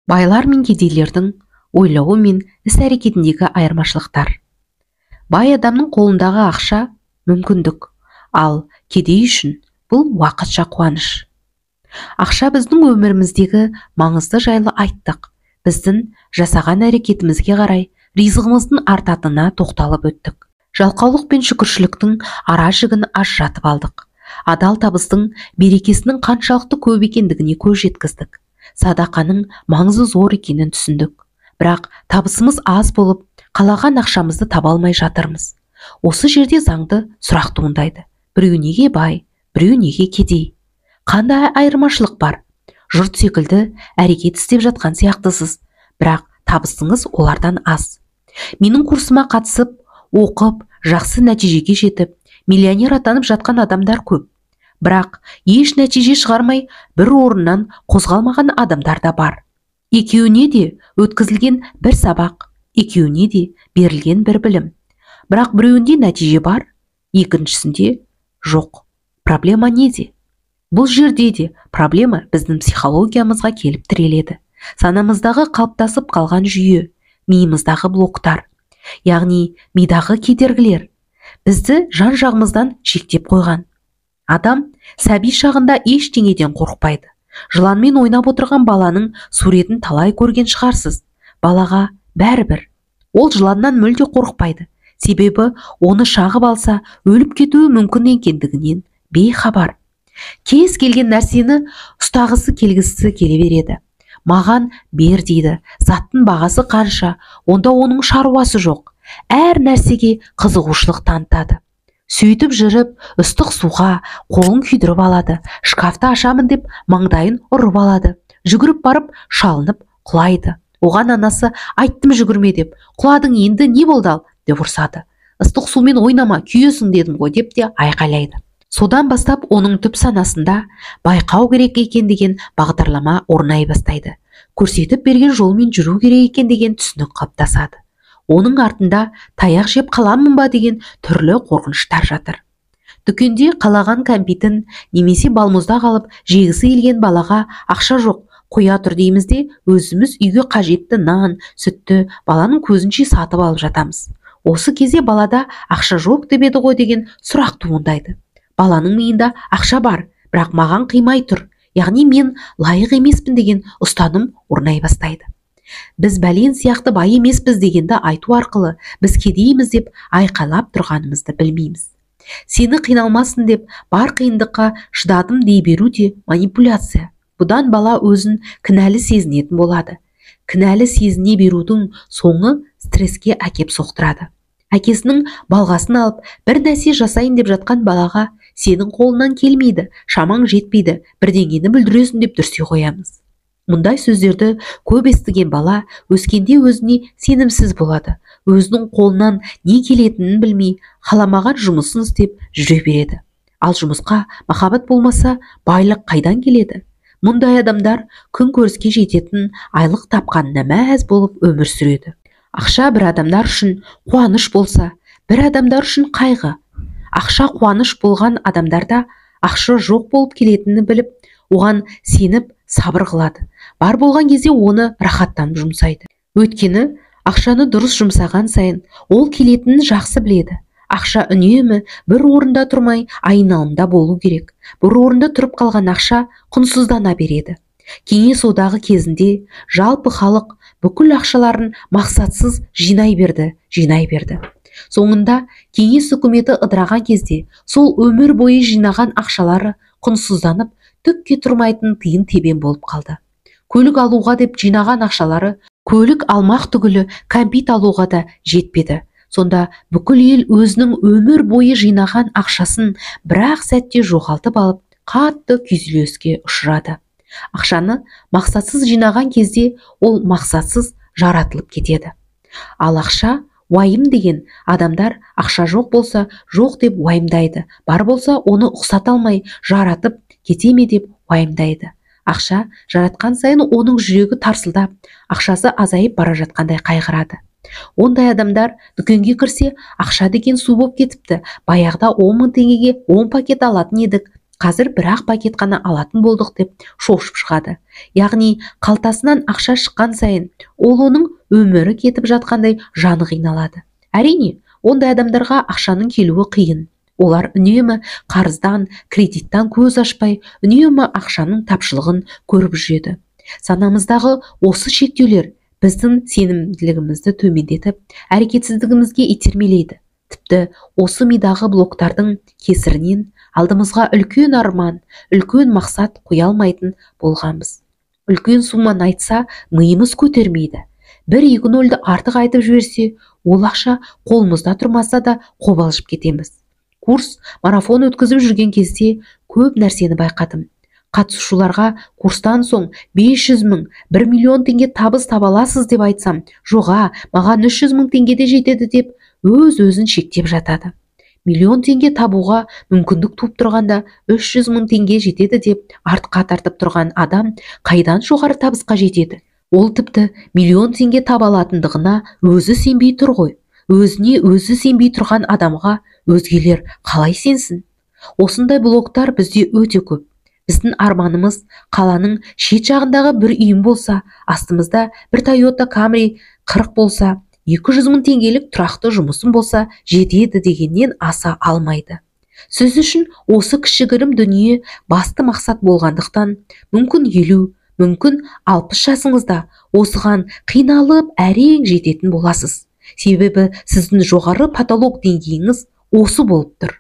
Байлар мен кедейлердің ойлауы мен іс-әрекетіндегі айырмашылықтар. Бай адамның қолындағы ақша мүмкіндік, ал кедей үшін бұл уақытша қуаныш. Ақша біздің өміріміздегі маңызды жайлы айттық. Біздің жасаған әрекетімізге қарай ризығымыздың артатынына тоқталып өттік. Жалқаулық пен шүкіршіліктің ара жігін ажыратып алдық. Адал табыстың берекесінің қаншалықты көп екендігіне көз жеткіздік. Садақаның маңызы зор екенін түсіндік. Бірақ табысымыз аз болып, қалаған ақшамызды таба алмай жатырмыз. Осы жерде заңды сұрақ туындайды. Біреу неге бай, біреу неге кедей? Қандай айырмашылық бар? Жұрт секілді әрекет істеп жатқан сияқтысыз, бірақ табысыңыз олардан аз. Менің курсыма қатысып, оқып, жақсы нәтижеге жетіп, миллионер атанып жатқан адамдар көп. Бірақ еш нәтиже шығармай бір орыннан қозғалмаған адамдар да бар. Екеуіне де өткізілген бір сабақ, екеуіне де берілген бір білім. Бірақ біреуінде нәтиже бар, екіншісінде жоқ. Проблема неде? Бұл жерде де проблема біздің психологиямызға келіп тіреледі. Санамыздағы қалыптасып қалған жүйе, миымыздағы блоктар, яғни мидағы кедергілер бізді жан-жағымыздан шектеп қойған. Адам сәби шағында ештеңеден қорықпайды. Жыланмен ойнап отырған баланың суретін талай көрген шығарсыз. Балаға бәрібір. Ол жыланнан мүлде қорықпайды. Себебі оны шағып алса өліп кетуі мүмкін екендігінен бейхабар. Кез келген нәрсені ұстағысы келгісі келе береді. Маған бер дейді. Заттың бағасы қанша, онда оның шаруасы жоқ. Әр нәрсеге қызығушылық танытады. Сөйтіп жүріп, ыстық суға қолын күйдіріп алады. Шкафты ашамын деп маңдайын ұрып алады. Жүгіріп барып шалынып құлайды. Оған анасы айттым жүгірме деп. Құладың енді не болды ал деп ұрсады. Ыстық сумен ойнама, күйесің дедім ғой деп те айқайлайды. Содан бастап оның түп санасында байқау керек екен деген бағдарлама орнай бастайды. Көрсетіп берген жолмен жүру керек екен деген түсінік қалыптасады. Оның артында таяқ жеп қаламын ба деген түрлі қорқыныштар жатыр. Дүкенде қалаған кәмпитін немесе балмұздақ алып жегісі келген балаға ақша жоқ, қоя тұр дейміз де өзіміз үйге қажетті нан, сүтті баланың көзінше сатып алып жатамыз. Осы кезде балада ақша жоқ деп еді ғой деген сұрақ туындайды. Баланың миында ақша бар, бірақ маған қимай тұр, яғни мен лайық емеспін деген ұстаным орнай бастайды. Біз бәлен сияқты бай емеспіз дегенді айту арқылы біз кедейміз деп айқайлап тұрғанымызды білмейміз. Сені қиналмасын деп бар қиындыққа шыдадым дей беру де манипуляция. Бұдан бала өзін кінәлі сезінетін болады. Кінәлі сезіне берудің соңы стресске әкеп соқтырады. Әкесінің балғасын алып бір нәрсе жасайын деп жатқан балаға сенің қолынан келмейді, шамаң жетпейді, бірдеңені бүлдіресің деп дүрсе қоямыз. Мұндай сөздерді көп естіген бала өскенде өзіне сенімсіз болады. Өзінің қолынан не келетінін білмей, қаламаған жұмысын істеп жүре береді. Ал жұмысқа махаббат болмаса, байлық қайдан келеді? Мұндай адамдар күн көріске жететін айлық тапқанына мәз болып өмір сүреді. Ақша бір адамдар үшін қуаныш болса, бір адамдар үшін қайғы. Ақша қуаныш болған адамдарда ақша жоқ болып келетінін біліп, оған сеніп сабыр қылады. Бар болған кезде оны рахаттанып жұмсайды. Өйткені ақшаны дұрыс жұмсаған сайын ол келетінін жақсы біледі. Ақша үнемі бір орында тұрмай айналымда болу керек. Бір орында тұрып қалған ақша құнсыздана береді. Кеңес одағы кезінде жалпы халық бүкіл ақшаларын мақсатсыз жинай берді. Соңында кеңес үкіметі ыдыраған кезде сол өмір бойы жинаған ақшалары құнсызданып, түкке тұрмайтын тиын тебен болып қалды. Көлік алуға деп жинаған ақшалары көлік алмақ түгілі кәмпит алуға да жетпеді. Сонда бүкіл ел өзінің өмір бойы жинаған ақшасын бір-ақ сәтте жоғалтып алып, қатты күйзеліске ұшырады. Ақшаны мақсатсыз жинаған кезде ол мақсатсыз жаратылып кетеді. Ал ақша уайым деген адамдар ақша жоқ болса жоқ деп уайымдайды, бар болса оны ұқсата алмай жаратып кете ме деп уайымдайды. Ақша жаратқан сайын оның жүрегі тарсылдап, ақшасы азайып бара жатқандай қайғырады. Ондай адамдар дүкенге кірсе, ақша деген су болып кетіпті. Баяғыда 10 000 теңгеге 10 пакет алатын едік, Қазір бір-ақ пакет қана алатын болдық деп шошып шығады. Яғни қалтасынан ақша шыққан сайын ол оның өмірі кетіп жатқандай жаны қиналады. Әрине, ондай адамдарға ақшаның келуі қиын. Олар үнемі қарыздан, кредиттан көз ашпай, үнемі ақшаның тапшылығын көріп жүреді. Санамыздағы осы шектеулер біздің сенімділігімізді төмендетіп, әрекетсіздігімізге итермелейді. Тіпті осы мидағы блоктардың кесірінен алдымызға үлкен арман, үлкен мақсат қоя алмайтын болғанбыз. Үлкен сумманы айтса, миымыз көтермейді. 1-2 нөлді артық айтып жіберсе, ол ақша қолымызда тұрмаса да қобалжып кетеміз. Курс, марафон өткізіп жүрген кезде көп нәрсені байқадым. Қатысушыларға курстан соң 500 мың, 1 миллион теңге табыс таба аласыз деп айтсам, жоға, маған 300 мың теңге де жетеді деп өз-өзін шектеп жатады. Миллион теңге табуға мүмкіндік туып тұрғанда 300 мың теңге жетеді деп артқа тартып тұрған адам қайдан жоғары табысқа жетеді? Ол тіпті миллион теңге таба алатындығына өзі сенбей тұр ғой. Өзіне өзі сенбей тұрған адамға өзгелер қалай сенсін? Осындай блоктар бізде өте көп. Біздің арманымыз қаланың шет жағындағы бір үйім болса, астымызда бір Toyota Camry 40 болса, 200 мың теңгелік тұрақты жұмысым болса, жетеді дегеннен аса алмайды. Сіз үшін осы кішігірім дүние басты мақсат болғандықтан, мүмкін 50, мүмкін 60 жасыңызда осыған қиналып әрең жететін боласыз. Себебі сіздің жоғары потолок деңгейіңіз осы болып тұр.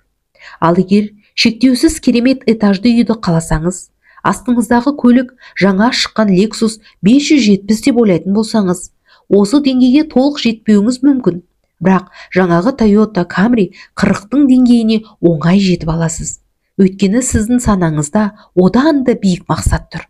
Ал егер шектеусіз керемет этажды үйді қаласаңыз, астыңыздағы көлік жаңа шыққан Lexus 570 деп ойлайтын болсаңыз, осы деңгейге толық жетпеуіңіз мүмкін. Бірақ жаңағы Toyota Camry 40-тың деңгейіне оңай жетіп аласыз. Өйткені сіздің санаңызда одан да биік мақсат тұр.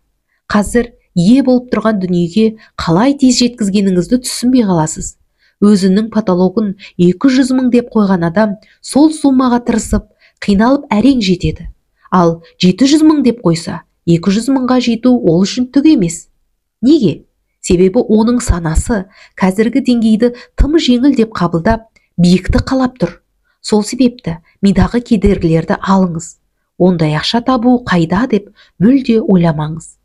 Қазір ие болып тұрған дүниеге қалай тез жеткізгеніңізді түсінбей қаласыз. Өзінің потологын 200 мың деп қойған адам сол суммаға тырысып, қиналып әрең жетеді. Ал 700 мың деп қойса, 200 мыңға жету ол үшін түк емес. Неге? Себебі оның санасы қазіргі деңгейді тым жеңіл деп қабылдап, биікті қалап тұр. Сол себепті мидағы кедергілерді алыңыз. Ондай ақша табу қайда деп мүлде ойламаңыз.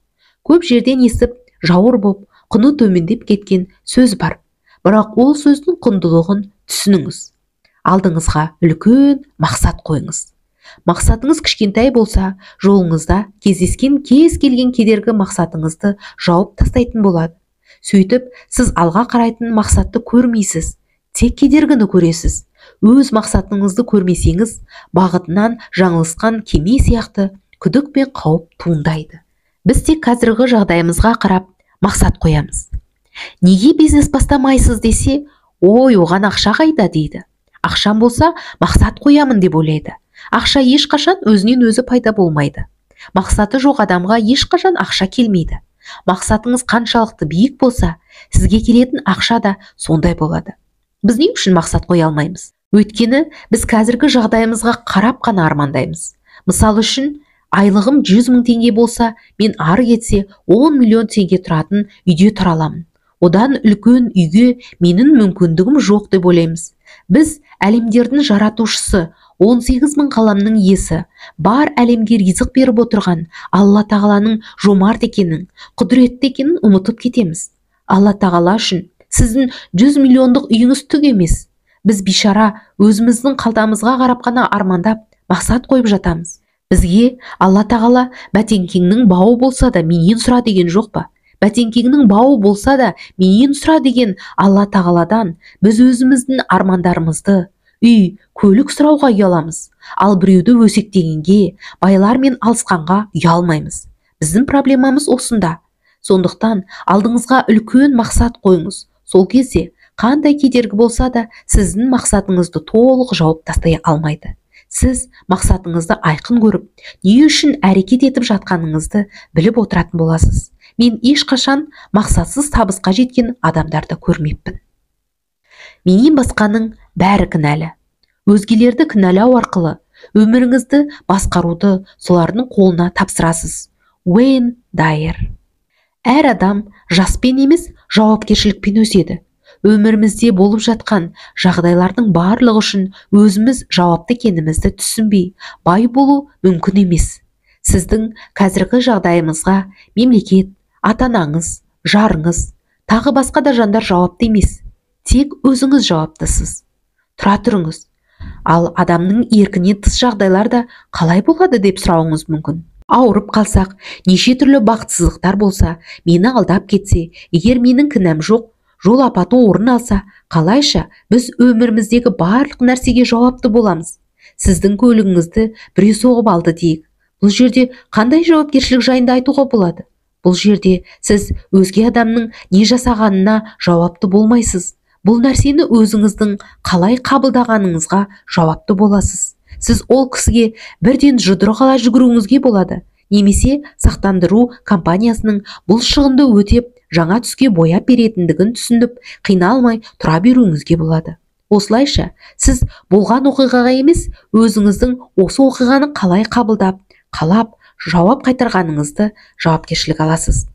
Көп жерден естіп, жауыр боп, құны төмендеп кеткен сөз бар. Бірақ ол сөздің құндылығын түсініңіз. Алдыңызға үлкен мақсат қойыңыз. Мақсатыңыз кішкентай болса, жолыңызда кездескен кез келген кедергі мақсатыңызды жауып тастайтын болады. Сөйтіп, сіз алға қарайтын мақсатты көрмейсіз, тек кедергіні көресіз. Өз мақсатыңызды көрмесеңіз, бағытынан жаңылысқан кеме сияқты күдік пен қауіп туындайды. Біз тек қазіргі жағдайымызға қарап мақсат қоямыз. Неге бизнес бастамайсыз десе, ой, оған ақша қайда дейді. Ақшам болса, мақсат қоямын деп ойлайды. Ақша ешқашан өзінен өзі пайда болмайды. Мақсаты жоқ адамға ешқашан ақша келмейді. Мақсатыңыз қаншалықты биік болса, сізге келетін ақша да сондай болады. Біз не үшін мақсат қоя алмаймыз? Өйткені біз қазіргі жағдайымызға қарап қана армандаймыз. Мысал үшін, айлығым 100 мың теңге болса, мен ары кетсе 10 миллион теңге тұратын үйде тұра аламын. Одан үлкен үйге менің мүмкіндігім жоқ деп ойлаймыз. Біз әлемдердің жаратушысы, 18 мың қаламның иесі, бар әлемге ризық беріп отырған Алла тағаланың жомарт екенін, құдіретті екенін ұмытып кетеміз. Алла тағала үшін сіздің 100 миллиондық үйіңіз түк емес. Біз бишара өзіміздің қалтамызға қарап қана армандап, мақсат қойып жатамыз. Бізге Алла тағала бәтеңкеңнің бауы болса да менен сұра деген жоқ па? Бәтеңкеңнің бауы болса да менен сұра деген Алла тағаладан біз өзіміздің армандарымызды, үй, көлік сұрауға ұяламыз. Ал біреуді өсектегенге, байлармен алысқанға ұялмаймыз. Біздің проблемамыз осында. Сондықтан алдыңызға үлкен мақсат қойыңыз. Сол кезде қандай кедергі болса да сіздің мақсатыңызды толық жауып тастай алмайды. Сіз мақсатыңызды айқын көріп, не үшін әрекет етіп жатқаныңызды біліп отыратын боласыз. Мен ешқашан мақсатсыз табысқа жеткен адамдарды көрмеппін. Менен басқаның бәрі кінәлі. Өзгелерді кінәлау арқылы өміріңізді басқаруды солардың қолына тапсырасыз. Уэйн Дайер. Әр адам жаспен емес, жауапкершілікпен өседі. Өмірімізде болып жатқан жағдайлардың барлығы үшін өзіміз жауапты екенімізді түсінбей, бай болу мүмкін емес. Сіздің қазіргі жағдайыңызға мемлекет, ата-анаңыз, жарыңыз, тағы басқа да жандар жауапты емес. Тек өзіңіз жауаптысыз. Тұра тұрыңыз. Ал адамның еркінен тыс жағдайларда қалай болады деп сұрауыңыз мүмкін. Ауырып қалсақ, неше түрлі бақытсыздықтар болса, мені алдап кетсе, егер менің кінәм жоқ, жол апаты орын алса, қалайша біз өміріміздегі барлық нәрсеге жауапты боламыз. Сіздің көлігіңізді біреу соғып алды дейік. Бұл жерде қандай жауапкершілік жайында айтуға болады? Бұл жерде сіз өзге адамның не жасағанына жауапты болмайсыз. Бұл нәрсені өзіңіздің қалай қабылдағаныңызға жауапты боласыз. Сіз ол кісіге бірден жұдырық ала жүгіруіңізге болады, немесе сақтандыру компаниясының бұл шығынды өтеп жаңа түске бояп беретіндігін түсініп, қиналмай тұра беруіңізге болады. Осылайша сіз болған оқиғаға емес, өзіңіздің осы оқиғаны қалай қабылдап, қалап, жауап қайтарғаныңызды жауапкершілік аласыз.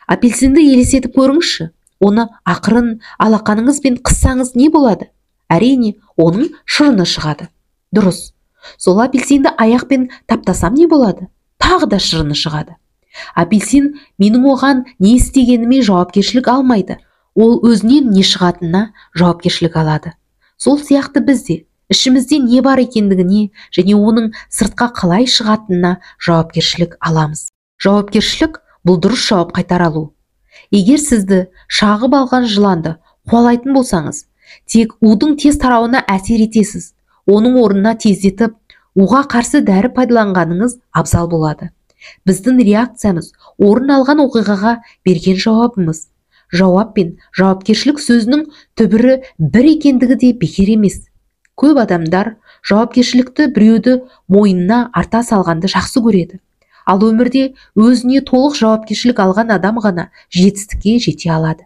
Апельсинді елестетіп көріңізші. Оны ақырын алақаныңызбен қыссаңыз не болады? Әрине, оның шырыны шығады. Дұрыс. Сол апельсинді аяқпен таптасам не болады? Тағы да шырыны шығады. Апельсин менің оған не істегеніме жауапкершілік алмайды. Ол өзінен не шығатынына жауапкершілік алады. Сол сияқты бізде ішімізде не бар екендігіне және оның сыртқа қалай шығатынына жауапкершілік аламыз. Жауапкершілік бұл дұрыс жауап қайтара алу. Егер сізді шағып алған жыланды қуалайтын болсаңыз, тек удың тез тарауына әсер етесіз. Оның орнына тездетіп, уға қарсы дәрі пайдаланғаныңыз абзал болады. Біздің реакциямыз орын алған оқиғаға берген жауабымыз. Жауап пен жауапкершілік сөзінің түбірі бір екендігі де бекер емес. Көп адамдар жауапкершілікті біреуді мойнына арта салғанды жақсы көреді. Ал өмірде өзіне толық жауапкершілік алған адам ғана жетістікке жете алады.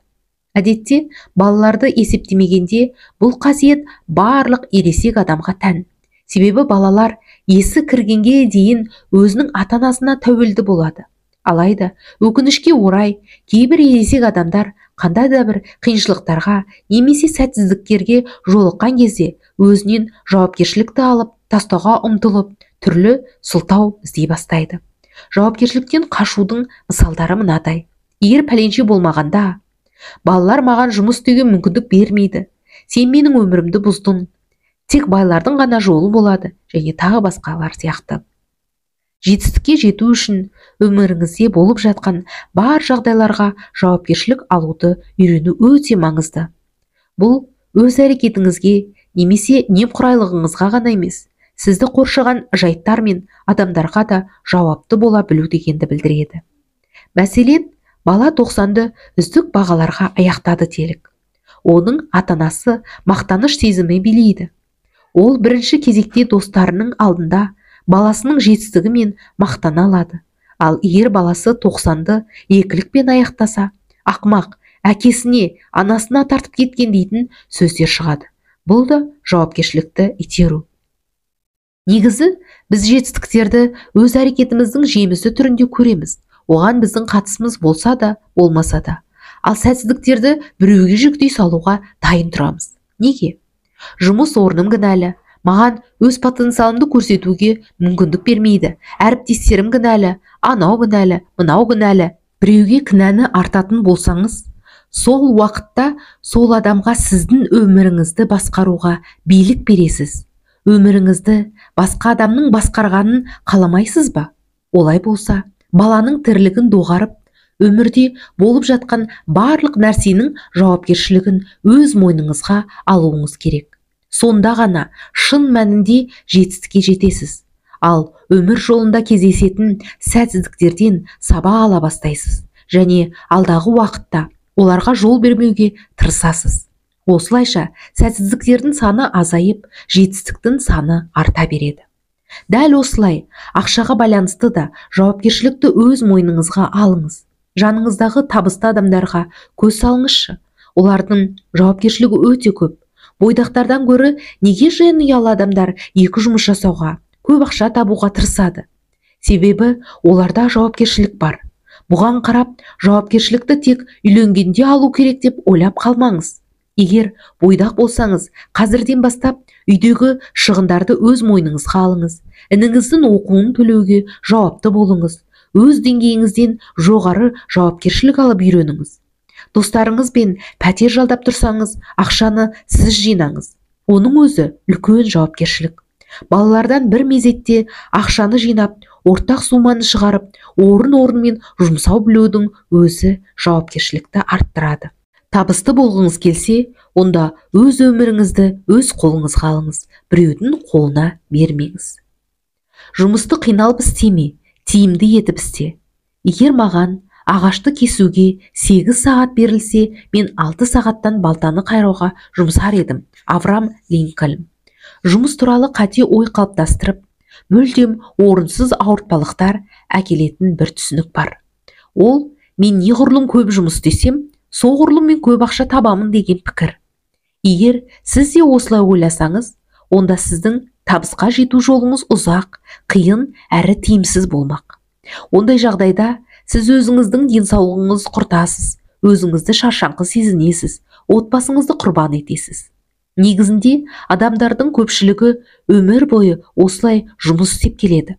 Әдетте, балаларды есептемегенде бұл қасиет барлық ересек адамға тән. Себебі балалар есі кіргенге дейін өзінің ата-анасына тәуелді болады. Алайда, өкінішке орай, кейбір ересек адамдар қандай да бір қиыншылықтарға немесе сәтсіздіктерге жолыққан кезде өзінен жауапкершілікті алып тастауға ұмтылып, түрлі сылтау іздей бастайды. Жауапкершіліктен қашудың мысалдары мынадай. Егер пәленше болмағанда, балалар маған жұмыс істеуге мүмкіндік бермейді. Сен менің өмірімді бұздың. Тек байлардың ғана жолы болады және тағы басқалар сияқты. Жетістікке жету үшін өміріңізде болып жатқан бар жағдайларға жауапкершілік алуды үйрену өте маңызды. Бұл өз әрекетіңізге немесе немқұрайлығыңызға ғана емес, сізді қоршаған жайттар мен адамдарға да жауапты бола білу дегенді білдіреді. Мәселен, бала 90-ды үздік бағаларға аяқтады делік. Оның ата-анасы мақтаныш сезімі билейді. Ол бірінші кезекте достарының алдында баласының жетістігі мен мақтана алады. Ал егер баласы 90-ды екілікпен аяқтаса, ақмақ, әкесіне, анасына тартып кеткен дейтін сөздер шығады. Бұл да жауапкершілікті итеру. Негізі, біз жетістіктерді өз әрекетіміздің жемісі түрінде көреміз. Оған біздің қатысымыз болса да, болмаса да. Ал сәтсіздіктерді біреуге жүктей салуға дайын тұрамыз. Неге? Жұмыс орным кінәлі, маған өз потенциалымды көрсетуге мүмкіндік бермейді. Әріптестерім кінәлі, анау кінәлі, мынау кінәлі. Біреуге кінәні артатын болсаңыз, сол уақытта сол адамға сіздің өміріңізді басқаруға билік бересіз. Өміріңізді басқа адамның басқарғанын қаламайсыз ба? Олай болса, баланың тірлігін доғарып, өмірде болып жатқан барлық нәрсенің жауапкершілігін өз мойныңызға алуыңыз керек. Сонда ғана шын мәнінде жетістікке жетесіз. Ал өмір жолында кездесетін сәтсіздіктерден сабақ ала бастайсыз және алдағы уақытта оларға жол бермеуге тырысасыз. Осылайша сәтсіздіктердің саны азайып, жетістіктің саны арта береді. Дәл осылай, ақшаға байланысты да жауапкершілікті өз мойныңызға алыңыз. Жаныңыздағы табысты адамдарға көз салыңызшы. Олардың жауапкершілігі өте көп. Бойдақтардан гөрі неге жиын ұялы адамдар екі жұмыс жасауға, көп ақша табуға тырысады? Себебі оларда жауапкершілік бар. Бұған қарап, жауапкершілікті тек үйленгенде алу керек деп ойлап қалмаңыз. Егер бойдақ болсаңыз, қазірден бастап үйдегі шығындарды өз мойныңызға алыңыз. Ініңіздің оқуын төлеуге жауапты болыңыз. Өз деңгейіңізден жоғары жауапкершілік алып үйреніңіз. Достарыңызбен пәтер жалдап тұрсаңыз, ақшаны сіз жинаңыз. Оның өзі үлкен жауапкершілік. Балалардан бір мезетте ақшаны жинап, ортақ суманы шығарып, орын-орынмен жұмсау білудің өзі жауапкершілікті арттырады. Табысты болғыңыз келсе, онда өз өміріңізді өз қолыңызға алыңыз, біреудің қолына бермеңіз. Жұмысты қиналып істеме, тиімді етіп істе. Егер маған ағашты кесуге 8 сағат берілсе, мен 6 сағаттан балтаны қайрауға жұмсар едім. Авраам Линкольн. Жұмыс туралы қате ой қалыптастырып, мүлдем орынсыз ауыртпалықтар әкелетін бір түсінік бар. Ол, мен неғұрлым көп жұмыс істесем, соғұрлым мен көп ақша табамын деген пікір. Егер сіз де осылай ойласаңыз, онда сіздің табысқа жету жолыңыз ұзақ, қиын әрі тиімсіз болмақ. Ондай жағдайда сіз өзіңіздің денсаулығыңыз құртасыз, өзіңізді шаршаңқы сезінесіз, отбасыңызды құрбан етесіз. Негізінде адамдардың көпшілігі өмір бойы осылай жұмыс істеп келеді.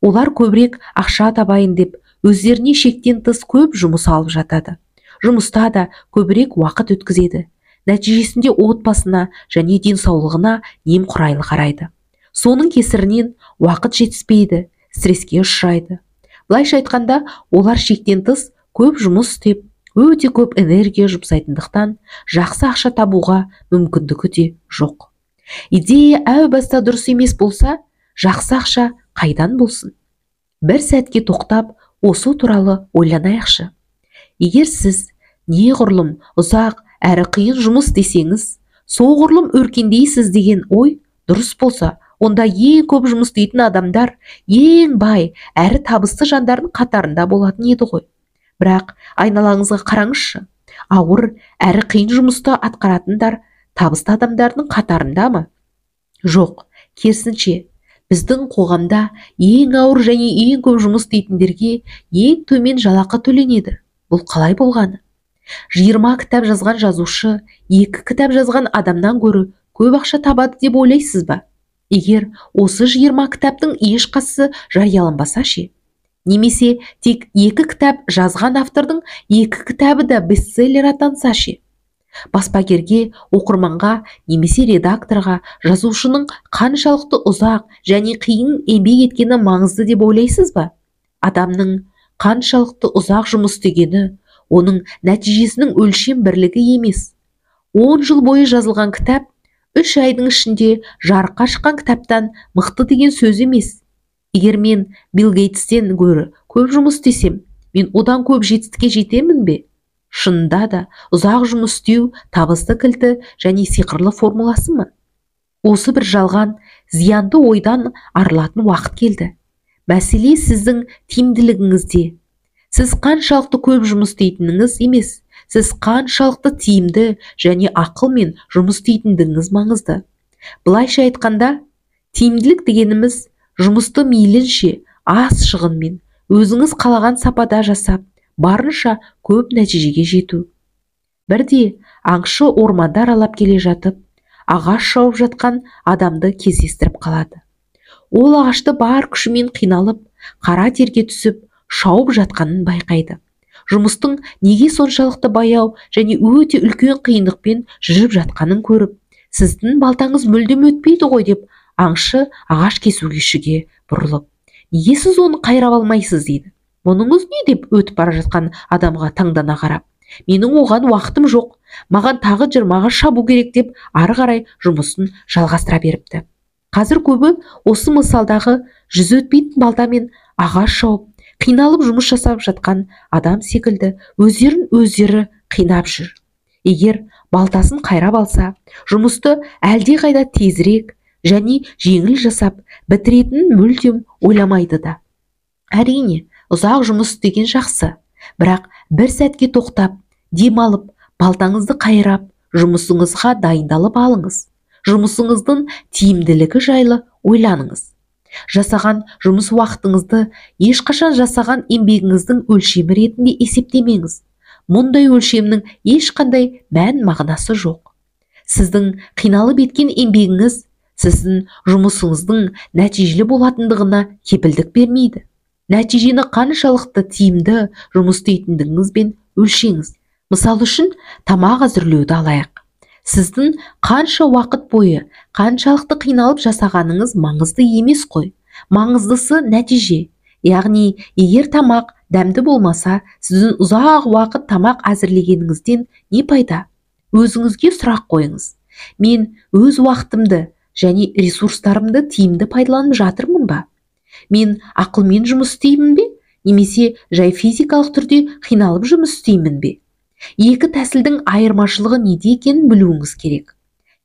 Олар көбірек ақша табайын деп, өздеріне шектен тыс көп жұмыс алып жатады. Жұмыста да көбірек уақыт өткізеді. Нәтижесінде отбасына және денсаулығына немқұрайлы қарайды. Соның кесірінен уақыт жетіспейді, стресске ұшырайды. Былайша айтқанда, олар шектен тыс көп жұмыс істеп, өте көп энергия жұмсайтындықтан жақсы ақша табуға мүмкіндігі де жоқ. Идея әу баста дұрыс емес болса, жақсы ақша қайдан болсын? Бір сәтке тоқтап, осы туралы ойланайықшы. Егер сіз неғұрлым ұзақ әрі қиын жұмыс десеңіз, соғұрлым өркендейсіз деген ой дұрыс болса, онда ең көп жұмыс істейтін адамдар ең бай әрі табысты жандардың қатарында болатын еді ғой. Бірақ айналаңызға қараңызшы, ауыр әрі қиын жұмысты атқаратындар табысты адамдардың қатарында ма? Жоқ, керісінше, біздің қоғамда ең ауыр және ең көп жұмыс істейтіндерге ең төмен жалақы төленеді. Бұл қалай болғаны? 20 кітап жазған жазушы 2 кітап жазған адамнан гөрі көп ақша табады деп ойлайсыз ба? Егер осы 20 кітаптың ешқайсысы жарияланбаса ше? Немесе тек 2 кітап жазған автордың 2 кітабы да бестселлер атанса ше? Баспагерге, оқырманға немесе редакторға жазушының қаншалықты ұзақ және қиын еңбек еткені маңызды деп ойлайсыз ба? Адамның қаншалықты ұзақ жұмыс істегені оның нәтижесінің өлшем бірлігі емес. 10 жыл бойы жазылған кітап 3 айдың ішінде жарыққа шыққан кітаптан мықты деген сөз емес. Егер мен Билл Гейтстен гөрі көп жұмыс істесем, мен одан көп жетістікке жетемін бе? Шынында да ұзақ жұмыс істеу табысты кілті және сиқырлы формуласы ма? Осы бір жалған, зиянды ойдан арылатын уақыт келді. Мәселе сіздің тиімділігіңізде. Сіз қаншалықты көп жұмыс істейтініңіз емес, сіз қаншалықты тиімді және ақылмен жұмыс істейтіндігіңіз маңызды. Былайша айтқанда, тиімділік дегеніміз жұмысты мейлінше аз шығынмен, өзіңіз қалаған сапада жасап, барынша көп нәтижеге жету. Бірде аңшы орманды аралап келе жатып, ағаш шауып жатқан адамды кездестіріп қалады. Ол ағашты бар күшімен қиналып, қара терге түсіп, шауып жатқанын байқайды. Жұмыстың неге соншалықты баяу және өте үлкен қиындықпен жүріп жатқанын көріп, сіздің балтаңыз мүлдем өтпейді ғой деп, аңшы ағаш кесушіге бұрылып, неге сіз оны қайрап алмайсыз дейді. Мұныңыз не деп өтіп бара жатқан адамға таңдана қарап, менің оған уақытым жоқ, маған тағы 20-ға шабу керек деп ары қарай жұмысын жалғастыра беріпті. Қазір көбі осы мысалдағы жүз өтпейтін балтамен ағаш шауып, қиналып жұмыс жасап жатқан адам секілді өздері қинап жүр. Егер балтасын қайрап алса, жұмысты әлде қайда тезірек және жеңіл жасап бітіретінін мүлдем ойламайды да. Әрине, ұзақ жұмыс істеген жақсы, бірақ бір сәтке тоқтап, демалып, балтаңызды қайрап, жұмысыңызға дайындалып алыңыз. Жұмысыңыздың тиімділігі жайлы ойланыңыз. Жасаған жұмыс уақытыңызды ешқашан жасаған еңбегіңіздің өлшемі ретінде есептемеңіз. Мұндай өлшемнің ешқандай мән мағынасы жоқ. Сіздің қиналып еткен еңбегіңіз сіздің жұмысыңыздың нәтижелі болатындығына кепілдік бермейді. Нәтижені қаншалықты тиімді жұмыс істейтіндігіңізбен өлшеңіз. Мысал үшін, тамақ әзірлеуді алайық. Сіздің қанша уақыт бойы қаншалықты қиналып жасағаныңыз маңызды емес қой. Маңыздысы нәтиже. Яғни, егер тамақ дәмді болмаса, сіздің ұзақ уақыт тамақ әзірлегеніңізден не пайда? Өзіңізге сұрақ қойыңыз. Мен өз уақытымды және ресурстарымды тиімді пайдаланып жатырмын ба? Мен ақылмен жұмыс істеймін бе? Немесе жай физикалық түрде қиналып жұмыс істеймін бе? Екі тәсілдің айырмашылығы неде екенін білуіңіз керек.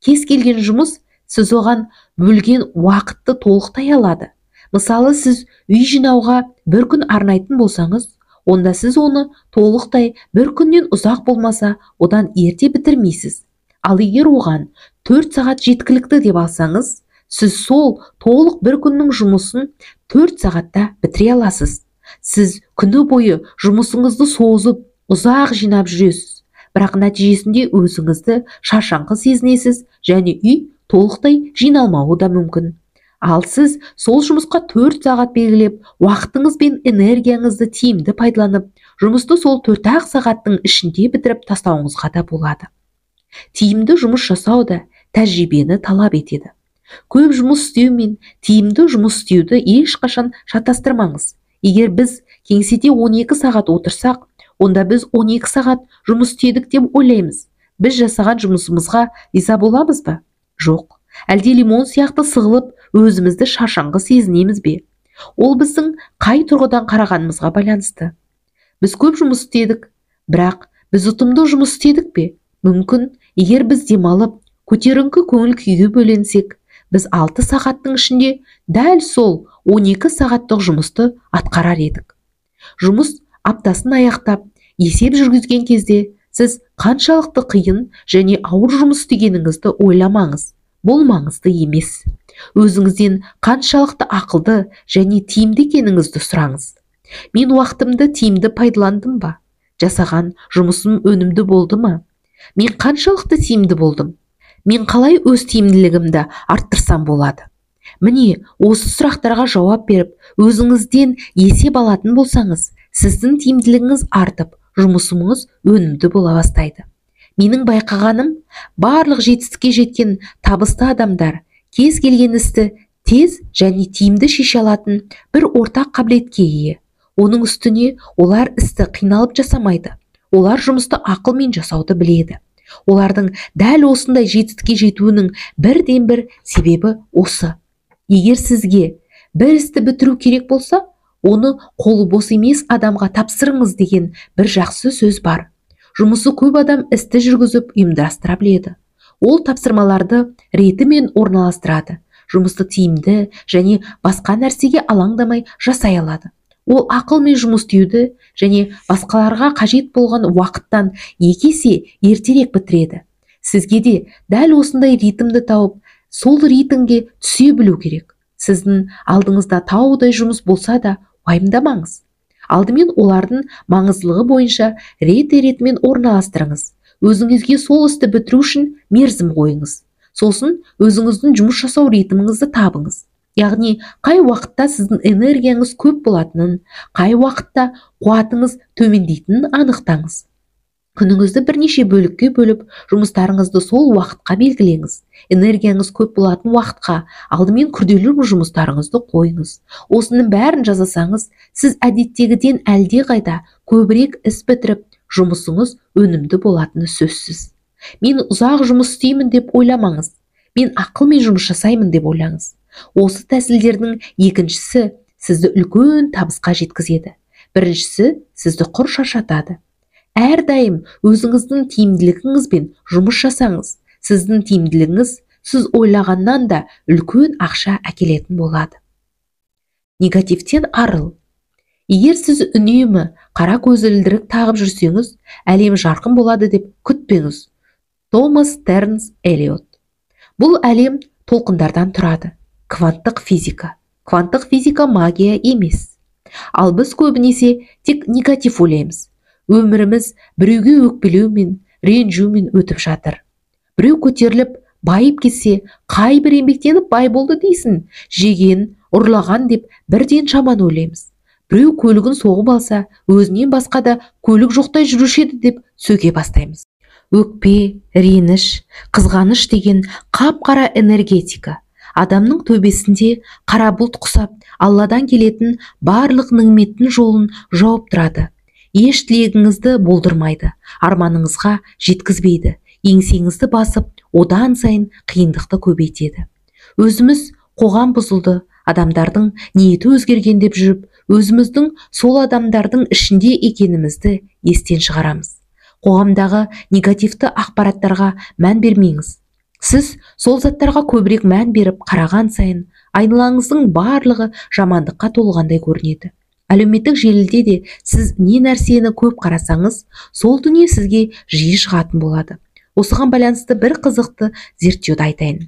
Кез келген жұмыс сіз оған бөлген уақытты толықтай алады. Мысалы, сіз үй жинауға бір күн арнайтын болсаңыз, онда сіз оны толықтай бір күннен ұзақ болмаса, одан ерте бітірмейсіз. Ал егер оған 4 сағат жеткілікті деп алсаңыз, сіз сол толық бір күннің жұмысын 4 сағатта бітіре аласыз. Сіз күні бойы жұмысыңызды созып, ұзақ жинап жүресіз, бірақ нәтижесінде өзіңізді шаршаңқы сезінесіз және үй толықтай жиналмауы да мүмкін. Ал сіз сол жұмысқа 4 сағат белгілеп, уақытыңыз бен энергияңызды тиімді пайдаланып, жұмысты сол 4 сағаттың ішінде бітіріп тастауыңызға да болады. Тиімді жұмыс жасау да тәжірибені талап етеді. Көп жұмыс істеу мен тиімді жұмыс істеуді ешқашан шатастырмаңыз. Егер біз кеңседе 12 сағат отырсақ, онда біз 12 сағат жұмыс істедік деп ойлаймыз. Біз жасаған жұмысымызға риза боламыз ба? Жоқ. Әлде лимон сияқты сығылып, өзімізді шаршаңқы сезінеміз бе? Ол біздің қай тұрғыдан қарағанымызға байланысты. Біз көп жұмыс істедік, бірақ біз ұтымды жұмыс істедік пе? Мүмкін, егер біз демалып, көтеріңкі көңіл күйге бөленсек, біз 6 сағаттың ішінде дәл сол 12 сағаттық жұмысты атқарар едік. Жұмыс аптасын аяқтап, есеп жүргізген кезде, сіз қаншалықты қиын және ауыр жұмыс істегеніңізді ойламаңыз. Бұл маңызды емес. Өзіңізден қаншалықты ақылды және тиімді екеніңізді сұраңыз. Мен уақытымды тиімді пайдаландым ба? Жасаған жұмысым өнімді болды ма? Мен қаншалықты тиімді болдым? Мен қалай өз тиімділігімді арттырсам болады? Міне, осы сұрақтарға жауап беріп, өзіңізден есеп алатын болсаңыз, сіздің тиімділігіңіз артып, жұмысыңыз өнімді бола бастайды. Менің байқағаным, барлық жетістікке жеткен табысты адамдар кез келген істі тез және тиімді шеше алатын бір ортақ қабілетке ие. Оның үстіне олар істі қиналып жасамайды. Олар жұмысты ақылмен жасауды біледі. Олардың дәл осындай жетістікке жетуінің бірден бір себебі осы. Егер сізге бір істі бітіру керек болса, оны қолы бос емес адамға тапсырыңыз деген бір жақсы сөз бар. Жұмысы көп адам істі жүргізіп ұйымдастыра біледі. Ол тапсырмаларды ретімен орналастырады. Жұмысты тиімді және басқа нәрсеге алаңдамай жасай алады. Ол ақылмен жұмыс істеуді және басқаларға қажет болған уақыттан 2 есе ертерек бітіреді. Сізге де дәл осындай ритмді тауып, сол ритмге түсе білу керек. Сіздің алдыңызда таудай жұмыс болса да, уайымдамаңыз. Алдымен олардың маңыздылығы бойынша ретімен орналастырыңыз. Өзіңізге сол істі бітіру үшін мерзім қойыңыз. Сосын өзіңіздің жұмыс жасау ритміңізді табыңыз. Яғни, қай уақытта сіздің энергияңыз көп болатынын, қай уақытта қуатыңыз төмендейтінін анықтаңыз. Күніңізді бірнеше бөлікке бөліп, жұмыстарыңызды сол уақытқа белгілеңіз. Энергияңыз көп болатын уақытқа алдымен күрделі жұмыстарыңызды қойыңыз. Осының бәрін жасасаңыз, сіз әдеттегіден әлде қайда көбірек іс бітіріп, жұмысыңыз өнімді болатыны сөзсіз. Мен ұзақ жұмыс істеймін деп ойламаңыз. Мен ақылмен жұмыс жасаймын деп ойлаңыз. Осы тәсілдердің екіншісі сізді үлкен табысқа жеткізеді. Біріншісі сізді құр шаршатады. Әрдайым өзіңіздің тиімділігіңізбен жұмыс жасаңыз. Сіздің тиімділігіңіз сіз ойлағаннан да үлкен ақша әкелетін болады. Негативтен арыл. Егер сіз үнемі қара көзілдірік тағып жүрсеңіз, әлем жарқын болады деп күтпеңіз. Томас Тернс Эллиот. Бұл әлем толқындардан тұрады. Кванттық физика. Кванттық физика магия емес. Ал біз көбінесе тек негатив ойлаймыз. Өміріміз біреуге өкпелеумен, ренжумен өтіп жатыр. Біреу көтеріліп байып кетсе, қай бір еңбектеніп бай болды дейсің? Жеген, ұрлаған деп бірден жаман ойлаймыз. Біреу көлігін соғып алса, өзінен басқа да көлік жоқтай жүруші еді деп сөге бастаймыз. Өкпе, реніш, қызғаныш деген қап-қара энергетика. Адамның төбесінде қара бұлт құсап, Алладан келетін барлық нығметтің жолын жауып тұрады. Еш тілегіңізді болдырмайды, арманыңызға жеткізбейді, еңсеңізді басып, одан сайын қиындықты көбейтеді. Өзіміз қоғам бұзылды, адамдардың ниеті өзгерген деп жүріп, өзіміздің сол адамдардың ішінде екенімізді естен шығарамыз. Қоғамдағы негативті ақпараттарға мән бермеңіз. Сіз сол заттарға көбірек мән беріп қараған сайын, айналаңыздың барлығы жамандыққа толғандай көрінеді. Әлеуметтік желіде де сіз не нәрсені көп қарасаңыз, сол дүние сізге жиі шығатын болады. Осыған байланысты бір қызықты зерттеуді айтайын.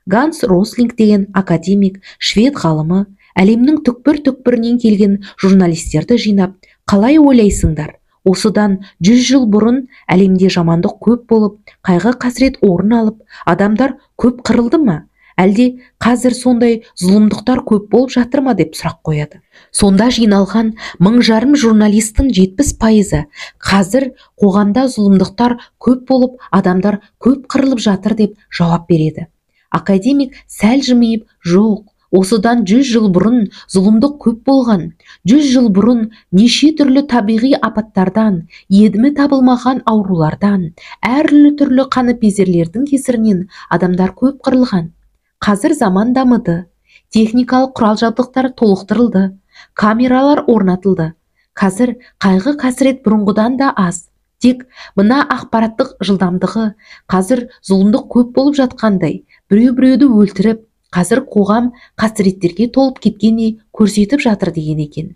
Ганс Рослинг деген академик, швед ғалымы, әлемнің түкпір-түкпірінен келген журналистерді жинап, қалай ойлайсыңдар? Осыдан 100 жыл бұрын әлемде жамандық көп болып, қайғы қасірет орын алып, адамдар көп қырылды ма? Әлде қазір сондай зұлымдықтар көп болып жатыр ма деп сұрақ қояды. Сонда жиналған 1000 жарым журналистің 70%-ы қазір қоғамда зұлымдықтар көп болып, адамдар көп қырылып жатыр деп жауап береді. Академик сәл жымиып, жоқ, осыдан 100 жыл бұрын зұлымдық көп болған. 100 жыл бұрын неше түрлі табиғи апаттардан, едімі табылмаған аурулардан, әрлі түрлі қаныпезерлердің кесірінен адамдар көп қырылған. Қазір заман дамыды, техникалық құрал-жабдықтар толықтырылды, камералар орнатылды. Қазір қайғы қасірет бұрынғыдан да аз. Тек мына ақпараттық жылдамдығы, қазір зұлымдық көп болып жатқандай, біреу-біреуді өлтіріп, қазір қоғам қасіреттерге толып кеткеніне көрсетіп жатыр деген екен.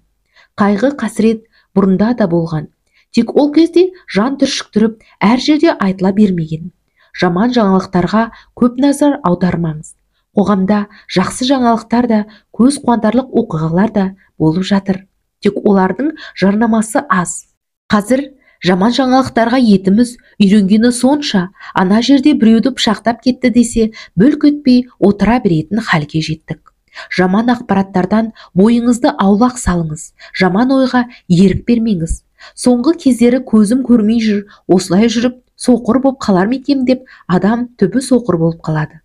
Қайғы қасірет бұрында да болған. Тек ол кезде жан түршіктіріп, әр жерде айтыла бермеген. Жаман жаңалықтарға көп назар аудармаңыз. Қоғамда жақсы жаңалықтар да, көз қуантарлық оқиғалар да болып жатыр. Тек олардың жарнамасы аз. Қазір жаман жаңалықтарға етіміз үйренгені сонша, ана жерде біреуді пышақтап кетті десе, бүлк етпей отыра беретін халге жеттік. Жаман ақпараттардан бойыңызды аулақ салыңыз, жаман ойға ерік бермеңіз. Соңғы кездері көзім көрмей жүр, осылай жүріп соқыр болып қалар ма екем деп адам түбі соқыр болып қалады.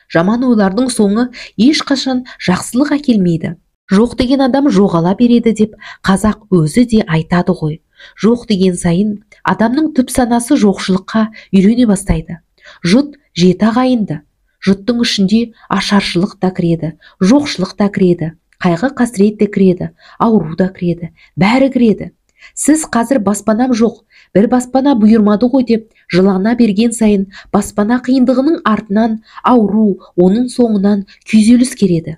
Жаман ойлардың соңы ешқашан жақсылық әкелмейді. Жоқ деген адам жоғала береді деп қазақ өзі де айтады ғой. Жоқ деген сайын адамның түп санасы жоқшылыққа үйрене бастайды. Жұт 7 ағайынды. Жұттың ішінде ашаршылық та кіреді, жоқшылық та кіреді, қайғы қасірет те кіреді, ауру да кіреді, бәрі кіреді. Сіз қазір баспанам жоқ, бір баспана бұйырмады ғой деп жылана берген сайын, баспана қиындығының артынан ауру, оның соңынан күйзеліс келеді.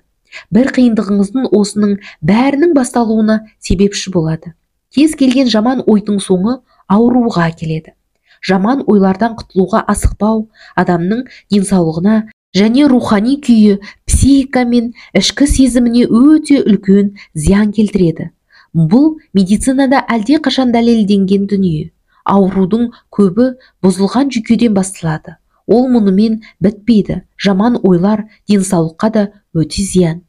Бір қиындығыңыздың осының бәрінің басталуына себепші болады. Кез келген жаман ойдың соңы ауруға келеді. Жаман ойлардан құтылуға асықпау адамның денсаулығына және рухани күйі, психика мен ішкі сезіміне өте үлкен зиян келтіреді. Бұл медицинада әлде қашан дәлелденген дүние. Аурудың көбі бұзылған жүйкеден басталады. Ол мұнымен бітпейді. Жаман ойлар денсаулыққа да өте зиян.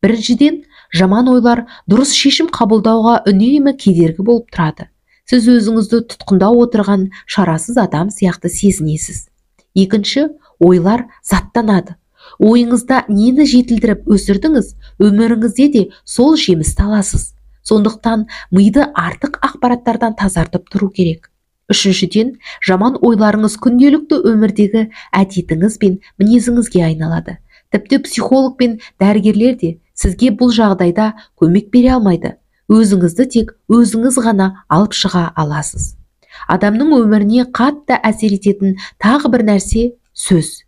Біріншіден, жаман ойлар дұрыс шешім қабылдауға үнемі кедергі болып тұрады. Сіз өзіңізді тұтқындау отырған шарасыз адам сияқты сезінесіз. Екінші, ойлар заттанады. Ойыңызда нені жетілдіріп өсірдіңіз, өміріңізде де сол жемісті аласыз. Сондықтан миды артық ақпараттардан тазартып тұру керек. Үшіншіден, жаман ойларыңыз күнделікті өмірдегі әдетіңіз бен мінезіңізге айналады. Тіпті психолог пен дәрігерлер де сізге бұл жағдайда көмек бере алмайды. Өзіңізді тек өзіңіз ғана алып шыға аласыз. Адамның өміріне қатты әсер ететін тағы бір нәрсе сөз.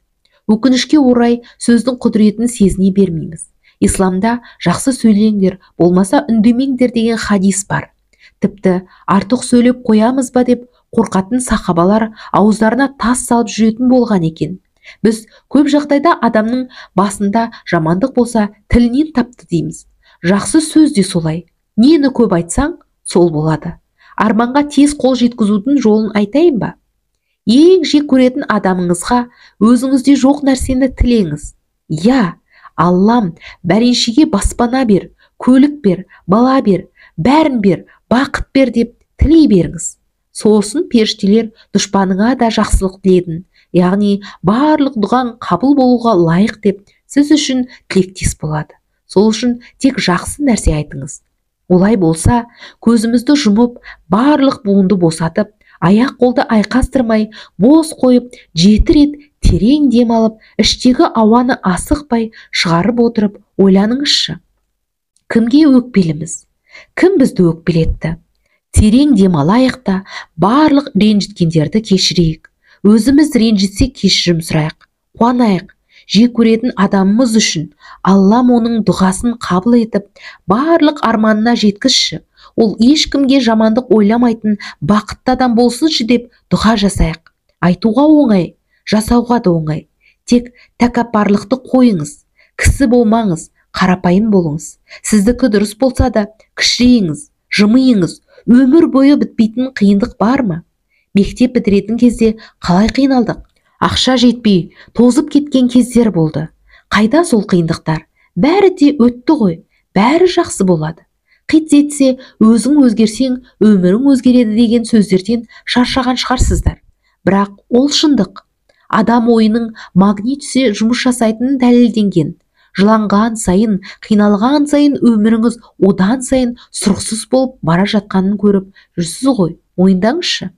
Өкінішке орай сөздің құдіретін сезіне бермейміз. Исламда жақсы сөйлеңдер, болмаса үндемеңдер деген хадис бар. Тіпті артық сөйлеп қоямыз ба деп қорқатын сахабалар ауыздарына тас салып жүретін болған екен. Біз көп жағдайда адамның басында жамандық болса тілінен тапты дейміз. Жақсы сөз де солай. Нені көп айтсаң, сол болады. Арманға тез қол жеткізудің жолын айтайын ба? Ең жек көретін адамыңызға өзіңізде жоқ нәрсені тілеңіз. Я, Аллам, бәленшеге баспана бер, көлік бер, бала бер, бәрін бер, бақыт бер деп тілей беріңіз. Сосын періштелер дұшпаныңа да жақсылық тіледің, яғни барлық дұғаң қабыл болуға лайық деп сіз үшін тілектес болады. Сол үшін тек жақсы нәрсе айтыңыз. Олай болса, көзімізді жұмып, барлық буынды босатып, аяқ қолды айқастырмай, бос қойып, 7 рет терең дем алып, іштегі ауаны асықпай шығарып отырып, ойланыңызшы. Кімге өкпеліміз? Кім бізді өкпелетті? Терең дем алайық та, барлық ренжіткендерді кешірейік. Өзіміз ренжітсек кешірім сұрайық, қуанайық. Жек көретін адамымыз үшін Аллам оның дұғасын қабыл етіп, барлық арманына жеткізші. Ол ешкімге жамандық ойламайтын бақытты адам болсыншы деп дұға жасайық. Айтуға оңай, жасауға да оңай. Тек тәкаппарлықты қойыңыз, кісі болмаңыз, қарапайым болыңыз. Сіздікі дұрыс болса да кішірейіңіз, жымиыңыз. Өмір бойы бітпейтін қиындық бар ма? Мектеп бітіретін кезде қалай қиналдық? Ақша жетпей, тозып кеткен кездер болды. Қайда сол қиындықтар? Бәрі де өтті ғой, бәрі жақсы болады. Қит етсе, өзің өзгерсең, өмірің өзгереді деген сөздерден шаршаған шығарсыздар. Бірақ ол шындық. Адам ойының магнит түсе жұмыс жасайтынын дәлелденген. Жыланған сайын, қиналған сайын өміріңіз одан сайын сұрықсыз болып бара жатқанын көріп жүрсіз ғой, мойындаңызшы.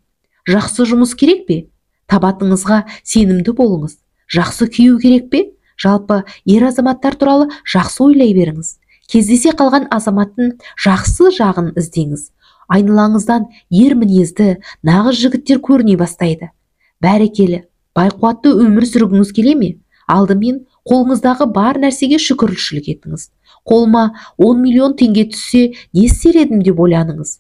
Жақсы жұмыс керек пе? Табатыңызға сенімді болыңыз. Жақсы күйеу керек пе? Жалпы ер азаматтар туралы жақсы ойлай беріңіз. Кездесе қалған азаматтың жақсы жағын іздеңіз. Айналаңыздан ер мінезді, нағыз жігіттер көріне бастайды. Бәрекелі, байқуатты өмір сүргіңіз келе ме? Алдымен қолыңыздағы бар нәрсеге шүкірлікшілік етіңіз. Қолыма 10 миллион теңге түссе, не істер едім деп ойланыңыз.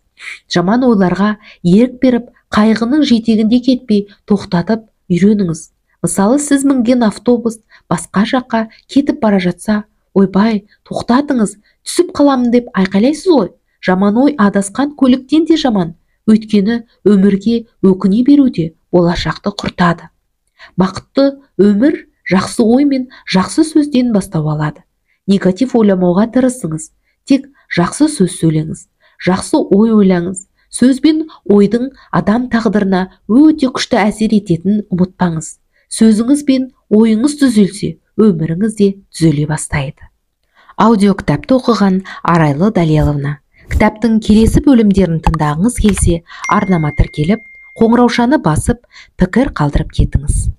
Жаман ойларға ерік беріп, қайғының жетегінде кетпей тоқтатып үйреніңіз. Мысалы, сіз мінген автобус басқа жаққа кетіп бара жатса, ойбай, тоқтатыңыз, түсіп қаламын деп айқайлайсыз ғой. Жаман ой адасқан көліктен де жаман. Өйткені өмірге өкіне беруде болашақты құртады. Бақытты өмір жақсы ой мен жақсы сөзден бастау алады. Негатив ойламауға тырысыңыз. Тек жақсы сөз сөйлеңіз. Жақсы ой ойлаңыз. Сөз бен ойдың адам тағдырына өте күшті әсер ететінін ұмытпаңыз. Сөзіңіз бен ойыңыз түзелсе, өміріңіз де түзеле бастайды. Аудиокітапты оқыған Арайлы Далеловна. Кітаптың келесі бөлімдерін тыңдағыңыз келсе, арнама тіркеліп, қоңыраушаны басып, пікір қалдырып кетіңіз.